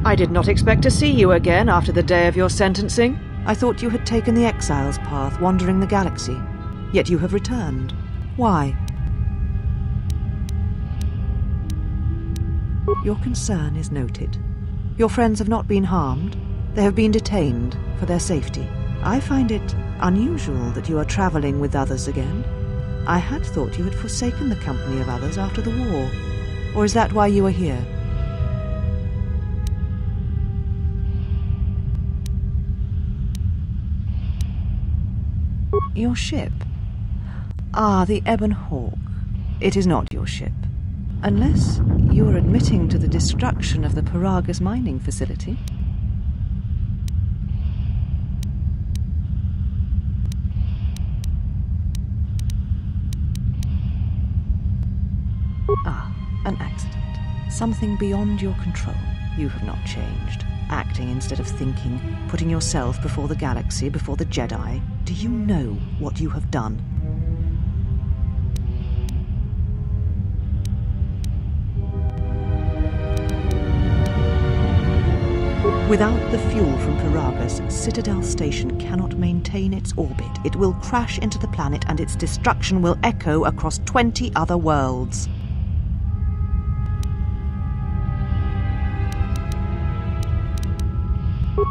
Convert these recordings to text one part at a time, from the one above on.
I did not expect to see you again after the day of your sentencing. I thought you had taken the exile's path, wandering the galaxy. Yet you have returned. Why? Your concern is noted. Your friends have not been harmed. They have been detained for their safety. I find it unusual that you are traveling with others again. I had thought you had forsaken the company of others after the war. Or is that why you are here? Your ship? Ah, the Ebon Hawk. It is not your ship. Unless you are admitting to the destruction of the Paragus mining facility. Ah, an accident. Something beyond your control. You have not changed. Acting instead of thinking, putting yourself before the galaxy, before the Jedi. Do you know what you have done? Without the fuel from Paragus, Citadel Station cannot maintain its orbit. It will crash into the planet and its destruction will echo across 20 other worlds.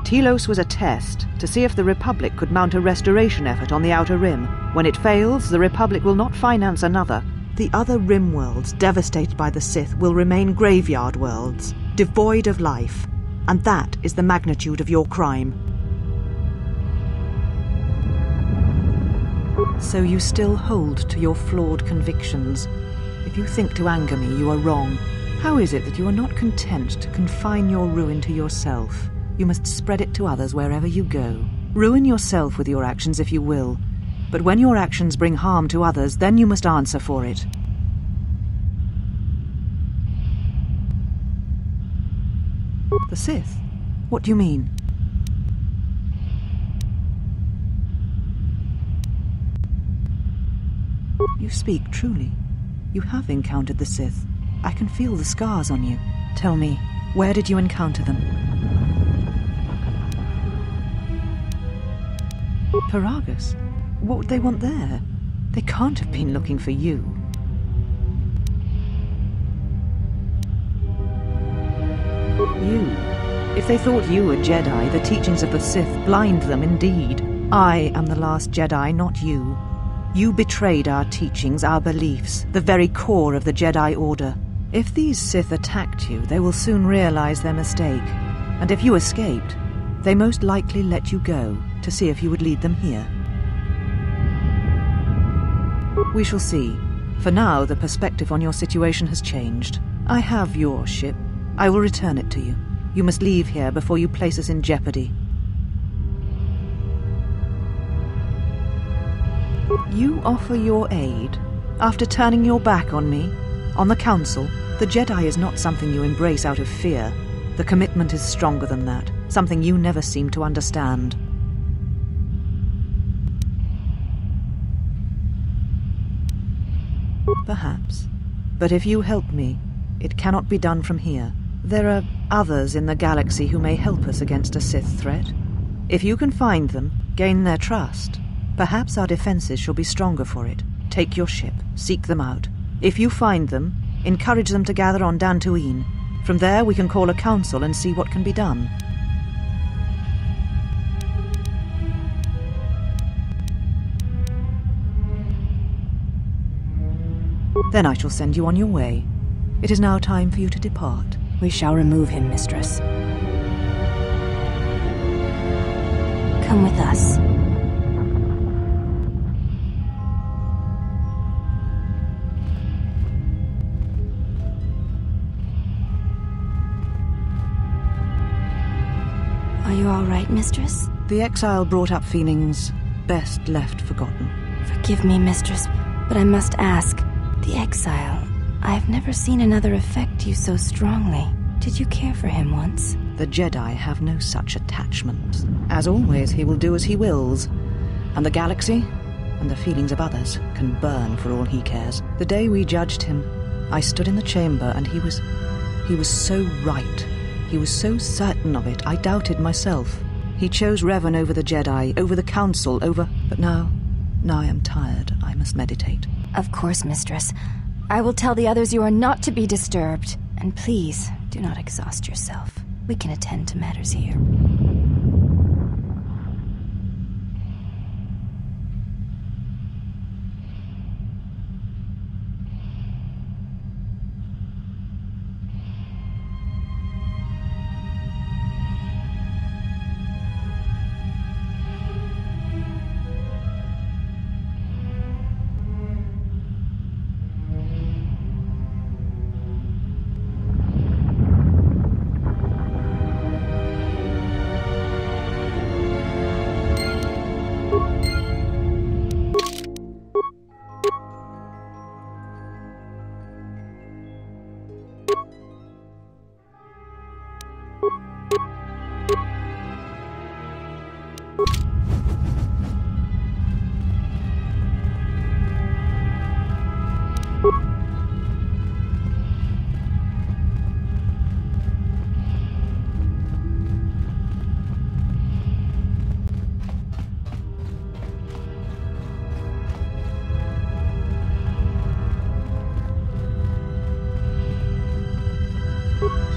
Telos was a test to see if the Republic could mount a restoration effort on the Outer Rim. When it fails, the Republic will not finance another. The other Rim worlds, devastated by the Sith, will remain graveyard worlds, devoid of life. And that is the magnitude of your crime. So you still hold to your flawed convictions. If you think to anger me, you are wrong. How is it that you are not content to confine your ruin to yourself? You must spread it to others wherever you go. Ruin yourself with your actions if you will. But when your actions bring harm to others, then you must answer for it. The Sith? What do you mean? You speak truly. You have encountered the Sith. I can feel the scars on you. Tell me, where did you encounter them? Paragus? What would they want there? They can't have been looking for you. You. If they thought you were Jedi, the teachings of the Sith blind them indeed. I am the last Jedi, not you. You betrayed our teachings, our beliefs, the very core of the Jedi Order. If these Sith attacked you, they will soon realize their mistake. And if you escaped, they most likely let you go to see if you would lead them here. We shall see. For now, the perspective on your situation has changed. I have your ship. I will return it to you. You must leave here before you place us in jeopardy. You offer your aid after turning your back on me, on the Council. The Jedi is not something you embrace out of fear. The commitment is stronger than that, something you never seem to understand. Perhaps. But if you help me, it cannot be done from here. There are others in the galaxy who may help us against a Sith threat. If you can find them, gain their trust, perhaps our defenses shall be stronger for it. Take your ship, seek them out. If you find them, encourage them to gather on Dantooine. From there we can call a council and see what can be done. Then I shall send you on your way. It is now time for you to depart. We shall remove him, mistress. Come with us. Are you all right, mistress? The exile brought up feelings best left forgotten. Forgive me, mistress, but I must ask. The exile, I've never seen another affect you so strongly. Did you care for him once? The Jedi have no such attachment. As always, he will do as he wills. And the galaxy, and the feelings of others, can burn for all he cares. The day we judged him, I stood in the chamber and he was so right. He was so certain of it, I doubted myself. He chose Revan over the Jedi, over the Council, over... But now I am tired. I must meditate. Of course, Mistress. I will tell the others you are not to be disturbed. And please, do not exhaust yourself. We can attend to matters here.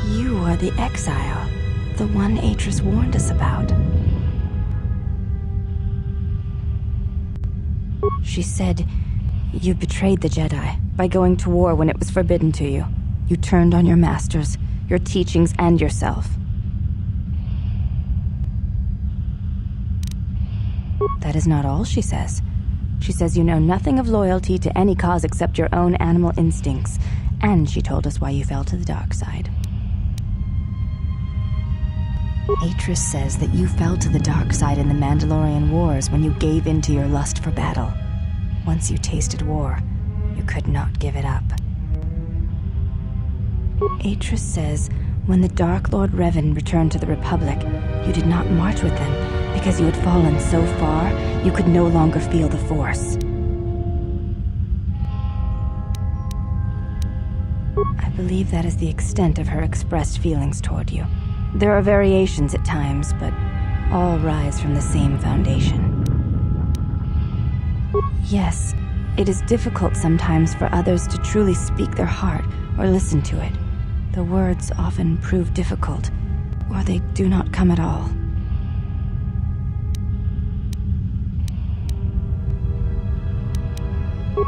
You are the exile, the one Atris warned us about. She said you betrayed the Jedi by going to war when it was forbidden to you. You turned on your masters, your teachings, and yourself. That is not all she says. She says you know nothing of loyalty to any cause except your own animal instincts, and she told us why you fell to the dark side. Atris says that you fell to the dark side in the Mandalorian Wars when you gave in to your lust for battle. Once you tasted war, you could not give it up. Atris says when the Dark Lord Revan returned to the Republic, you did not march with them because you had fallen so far you could no longer feel the Force. I believe that is the extent of her expressed feelings toward you. There are variations at times, but all rise from the same foundation. Yes, it is difficult sometimes for others to truly speak their heart or listen to it. The words often prove difficult, or they do not come at all.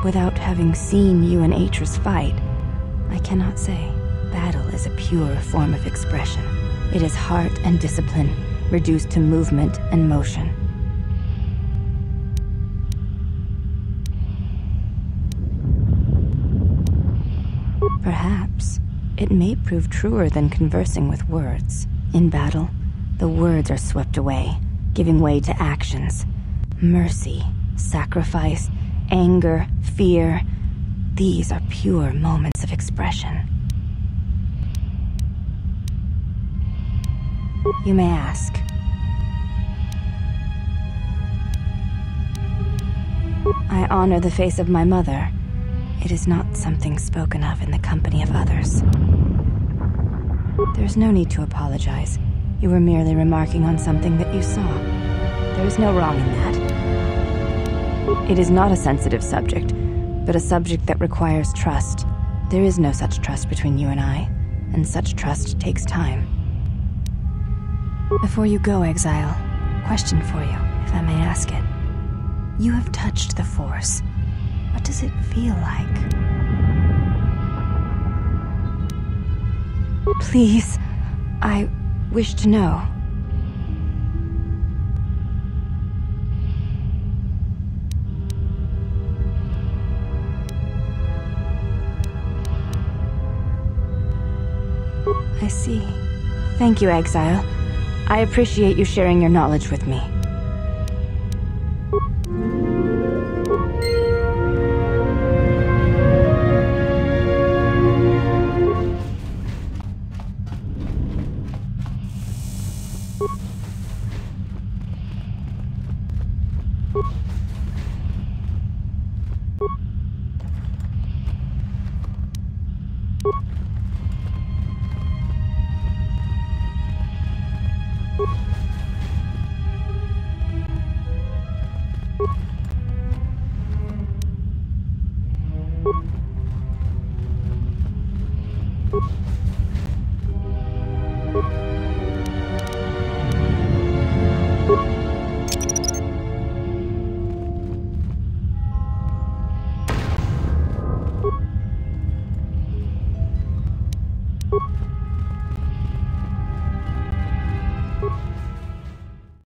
Without having seen you and Atris fight, I cannot say. Battle is a pure form of expression. It is heart and discipline, reduced to movement and motion. Perhaps it may prove truer than conversing with words. In battle, the words are swept away, giving way to actions. Mercy, sacrifice, anger, fear, these are pure moments of expression. You may ask. I honor the face of my mother. It is not something spoken of in the company of others. There's no need to apologize. You were merely remarking on something that you saw. There is no wrong in that. It is not a sensitive subject, but a subject that requires trust. There is no such trust between you and I, and such trust takes time. Before you go, Exile, question for you, if I may ask it. You have touched the Force. What does it feel like? Please, I wish to know. I see. Thank you, Exile. I appreciate you sharing your knowledge with me.